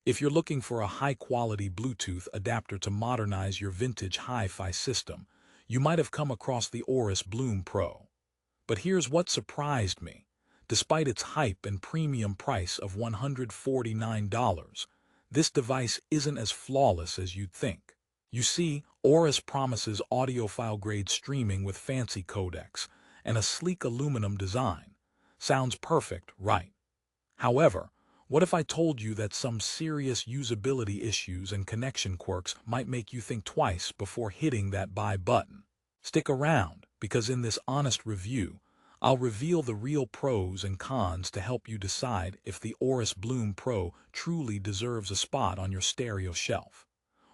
If you're looking for a high-quality Bluetooth adapter to modernize your vintage hi-fi system, you might have come across the Auris Blume Pro. But here's what surprised me. Despite its hype and premium price of $149, this device isn't as flawless as you'd think. You see, Auris promises audiophile-grade streaming with fancy codecs and a sleek aluminum design. Sounds perfect, right? However, what if I told you that some serious usability issues and connection quirks might make you think twice before hitting that buy button? Stick around, because in this honest review, I'll reveal the real pros and cons to help you decide if the Auris Blume Pro truly deserves a spot on your stereo shelf,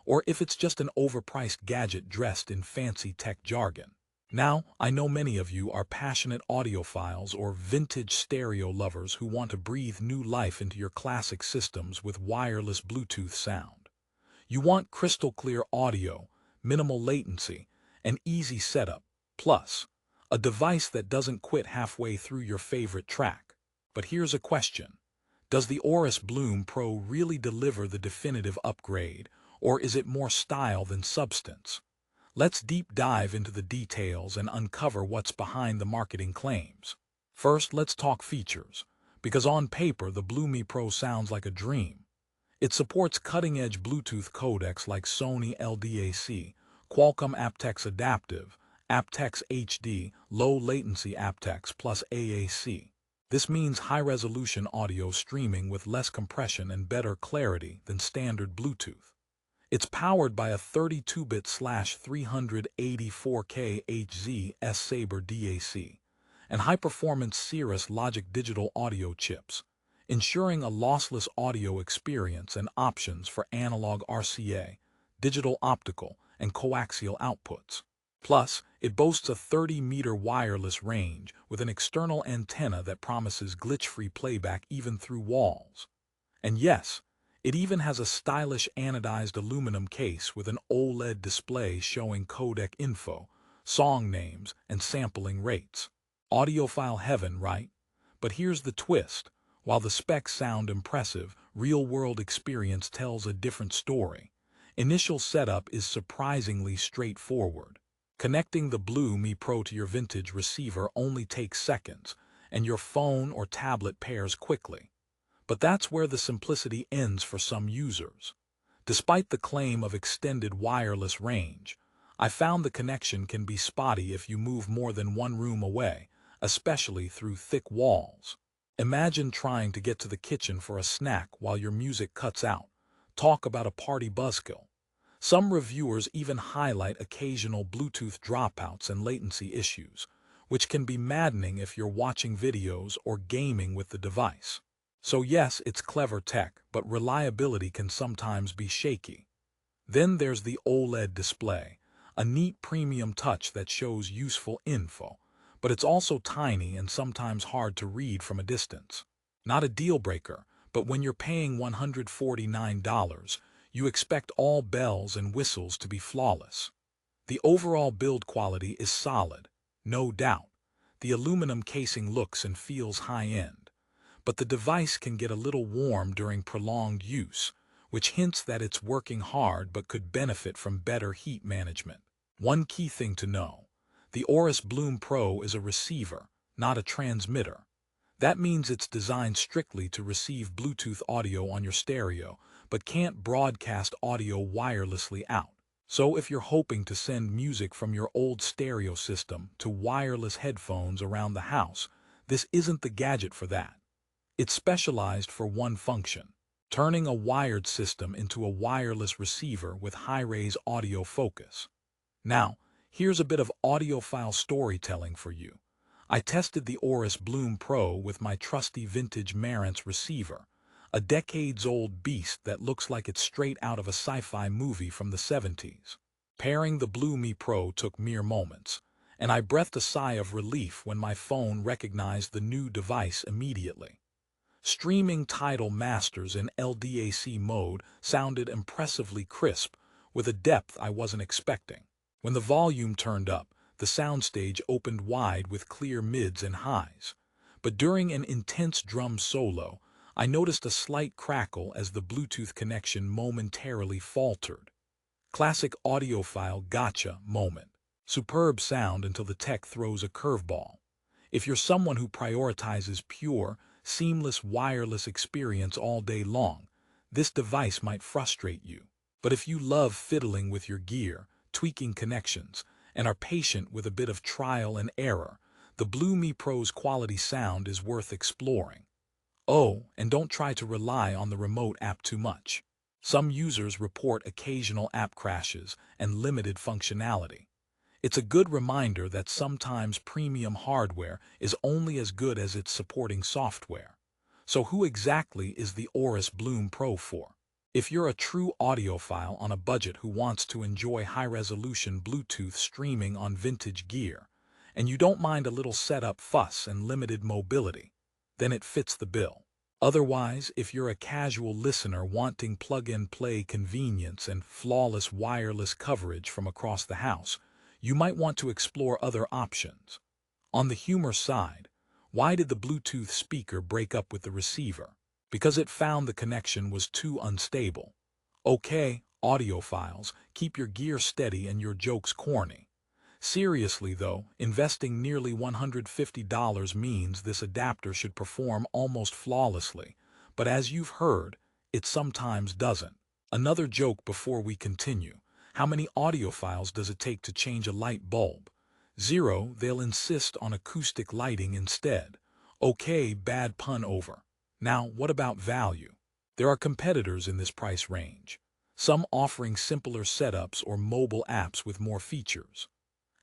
or if it's just an overpriced gadget dressed in fancy tech jargon. Now, I know many of you are passionate audiophiles or vintage stereo lovers who want to breathe new life into your classic systems with wireless Bluetooth sound. You want crystal clear audio, minimal latency, and easy setup, plus a device that doesn't quit halfway through your favorite track. But here's a question. Does the Auris Blume Pro really deliver the definitive upgrade, or is it more style than substance? Let's deep dive into the details and uncover what's behind the marketing claims. First, let's talk features, because on paper the Blume Pro sounds like a dream. It supports cutting-edge Bluetooth codecs like Sony LDAC, Qualcomm aptX Adaptive, aptX HD, low-latency aptX plus AAC. This means high-resolution audio streaming with less compression and better clarity than standard Bluetooth. It's powered by a 32-bit/384K HZ S-Sabre DAC and high-performance Cirrus Logic digital audio chips, ensuring a lossless audio experience and options for analog RCA, digital optical, and coaxial outputs. Plus, it boasts a 30-meter wireless range with an external antenna that promises glitch-free playback even through walls. And yes, it even has a stylish anodized aluminum case with an OLED display showing codec info, song names, and sampling rates. Audiophile heaven, right? But here's the twist. While the specs sound impressive, real-world experience tells a different story. Initial setup is surprisingly straightforward. Connecting the Blume Pro to your vintage receiver only takes seconds, and your phone or tablet pairs quickly. But that's where the simplicity ends for some users. Despite the claim of extended wireless range, I found the connection can be spotty if you move more than one room away, especially through thick walls. Imagine trying to get to the kitchen for a snack while your music cuts out. Talk about a party buzzkill. Some reviewers even highlight occasional Bluetooth dropouts and latency issues, which can be maddening if you're watching videos or gaming with the device. So yes, it's clever tech, but reliability can sometimes be shaky. Then there's the OLED display, a neat premium touch that shows useful info, but it's also tiny and sometimes hard to read from a distance. Not a deal breaker, but when you're paying $149, you expect all bells and whistles to be flawless. The overall build quality is solid, no doubt. The aluminum casing looks and feels high-end. But the device can get a little warm during prolonged use, which hints that it's working hard but could benefit from better heat management. One key thing to know: the Auris Blume Pro is a receiver, not a transmitter. That means it's designed strictly to receive Bluetooth audio on your stereo, but can't broadcast audio wirelessly out. So if you're hoping to send music from your old stereo system to wireless headphones around the house, this isn't the gadget for that. It's specialized for one function: turning a wired system into a wireless receiver with high-res audio focus. Now, here's a bit of audiophile storytelling for you. I tested the Auris Blume Pro with my trusty vintage Marantz receiver, a decades-old beast that looks like it's straight out of a sci-fi movie from the 70s. Pairing the Blume Pro took mere moments, and I breathed a sigh of relief when my phone recognized the new device immediately. Streaming Tidal Masters in LDAC mode sounded impressively crisp, with a depth I wasn't expecting. When the volume turned up, the soundstage opened wide with clear mids and highs. But during an intense drum solo, I noticed a slight crackle as the Bluetooth connection momentarily faltered. Classic audiophile gotcha moment. Superb sound until the tech throws a curveball. If you're someone who prioritizes pure, seamless wireless experience all day long, this device might frustrate you. But if you love fiddling with your gear, tweaking connections, and are patient with a bit of trial and error, the Blume Pro's quality sound is worth exploring. Oh, and don't try to rely on the remote app too much. Some users report occasional app crashes and limited functionality. It's a good reminder that sometimes premium hardware is only as good as its supporting software. So who exactly is the Auris Blume Pro for? If you're a true audiophile on a budget who wants to enjoy high-resolution Bluetooth streaming on vintage gear, and you don't mind a little setup fuss and limited mobility, then it fits the bill. Otherwise, if you're a casual listener wanting plug-and-play convenience and flawless wireless coverage from across the house, you might want to explore other options. On the humor side, why did the Bluetooth speaker break up with the receiver? Because it found the connection was too unstable. Okay, audiophiles, keep your gear steady and your jokes corny. Seriously though, investing nearly $150 means this adapter should perform almost flawlessly, but as you've heard, it sometimes doesn't. Another joke before we continue. How many audiophiles does it take to change a light bulb? 0, they'll insist on acoustic lighting instead. Okay, bad pun over. Now, what about value? There are competitors in this price range, some offering simpler setups or mobile apps with more features.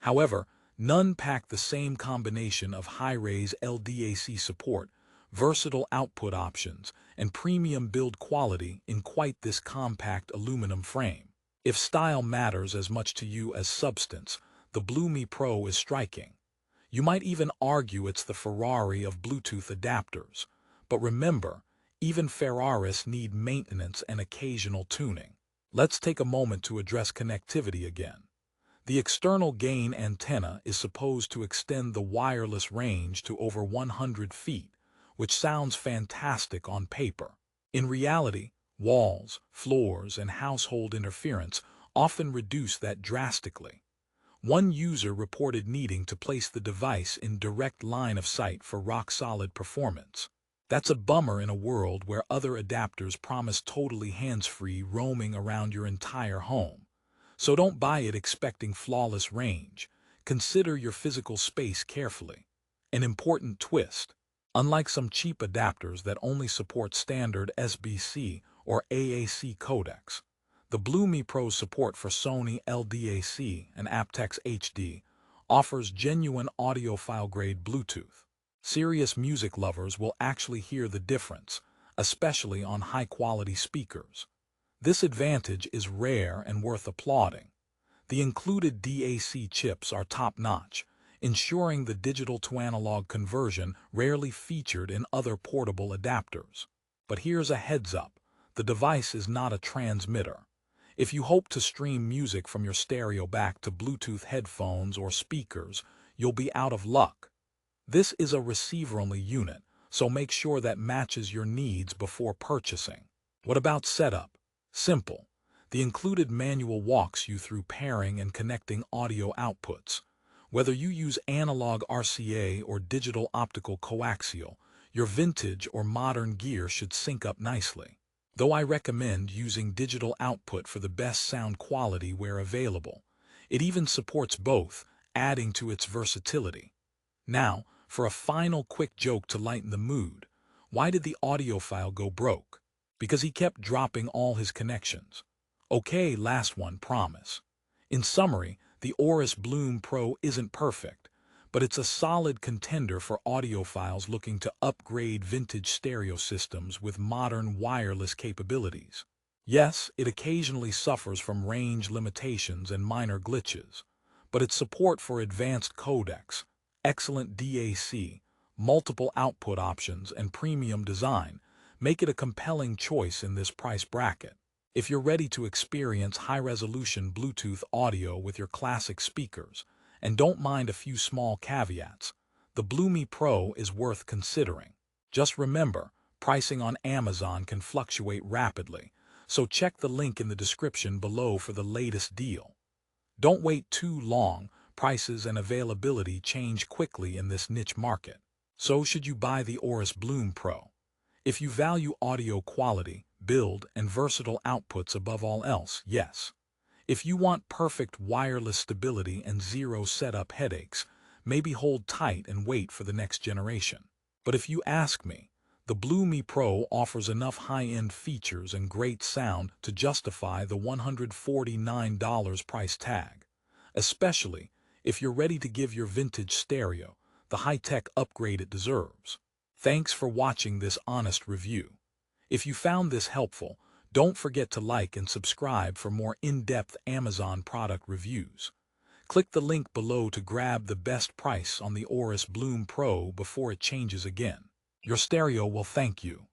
However, none pack the same combination of high-res LDAC support, versatile output options, and premium build quality in quite this compact aluminum frame. If style matters as much to you as substance, the Blume Pro is striking. You might even argue it's the Ferrari of Bluetooth adapters. But remember, even Ferraris need maintenance and occasional tuning. Let's take a moment to address connectivity again. The external gain antenna is supposed to extend the wireless range to over 100 feet, which sounds fantastic on paper. In reality, walls, floors, and household interference often reduce that drastically. One user reported needing to place the device in direct line of sight for rock-solid performance. That's a bummer in a world where other adapters promise totally hands-free roaming around your entire home. So don't buy it expecting flawless range. Consider your physical space carefully. An important twist. Unlike some cheap adapters that only support standard SBC or AAC codecs, the Blume Pro's support for Sony LDAC and aptX HD offers genuine audiophile-grade Bluetooth. Serious music lovers will actually hear the difference, especially on high-quality speakers. This advantage is rare and worth applauding. The included DAC chips are top-notch, ensuring the digital-to-analog conversion rarely featured in other portable adapters. But here's a heads-up. The device is not a transmitter. If you hope to stream music from your stereo back to Bluetooth headphones or speakers, you'll be out of luck. This is a receiver-only unit, so make sure that matches your needs before purchasing. What about setup? Simple. The included manual walks you through pairing and connecting audio outputs. Whether you use analog RCA or digital optical coaxial, your vintage or modern gear should sync up nicely. Though I recommend using digital output for the best sound quality where available. It even supports both, adding to its versatility. Now, for a final quick joke to lighten the mood. Why did the audiophile go broke? Because he kept dropping all his connections. Okay, last one, promise. In summary, the Auris Blume Pro isn't perfect, but it's a solid contender for audiophiles looking to upgrade vintage stereo systems with modern wireless capabilities. Yes, it occasionally suffers from range limitations and minor glitches, but its support for advanced codecs, excellent DAC, multiple output options, and premium design make it a compelling choice in this price bracket. If you're ready to experience high-resolution Bluetooth audio with your classic speakers, and don't mind a few small caveats, the Blume Pro is worth considering. Just remember, Pricing on Amazon can fluctuate rapidly, so check the link in the description below for the latest deal. Don't wait too long, prices and availability change quickly in this niche market. So should you buy the Auris Blume Pro? If you value audio quality, build, and versatile outputs above all else, yes. If you want perfect wireless stability and zero setup headaches, maybe hold tight and wait for the next generation. But if you ask me, the Blume Pro offers enough high-end features and great sound to justify the $149 price tag, especially if you're ready to give your vintage stereo the high-tech upgrade it deserves. Thanks for watching this honest review. If you found this helpful, don't forget to like and subscribe for more in-depth Amazon product reviews. Click the link below to grab the best price on the Auris Blume Pro before it changes again. Your stereo will thank you.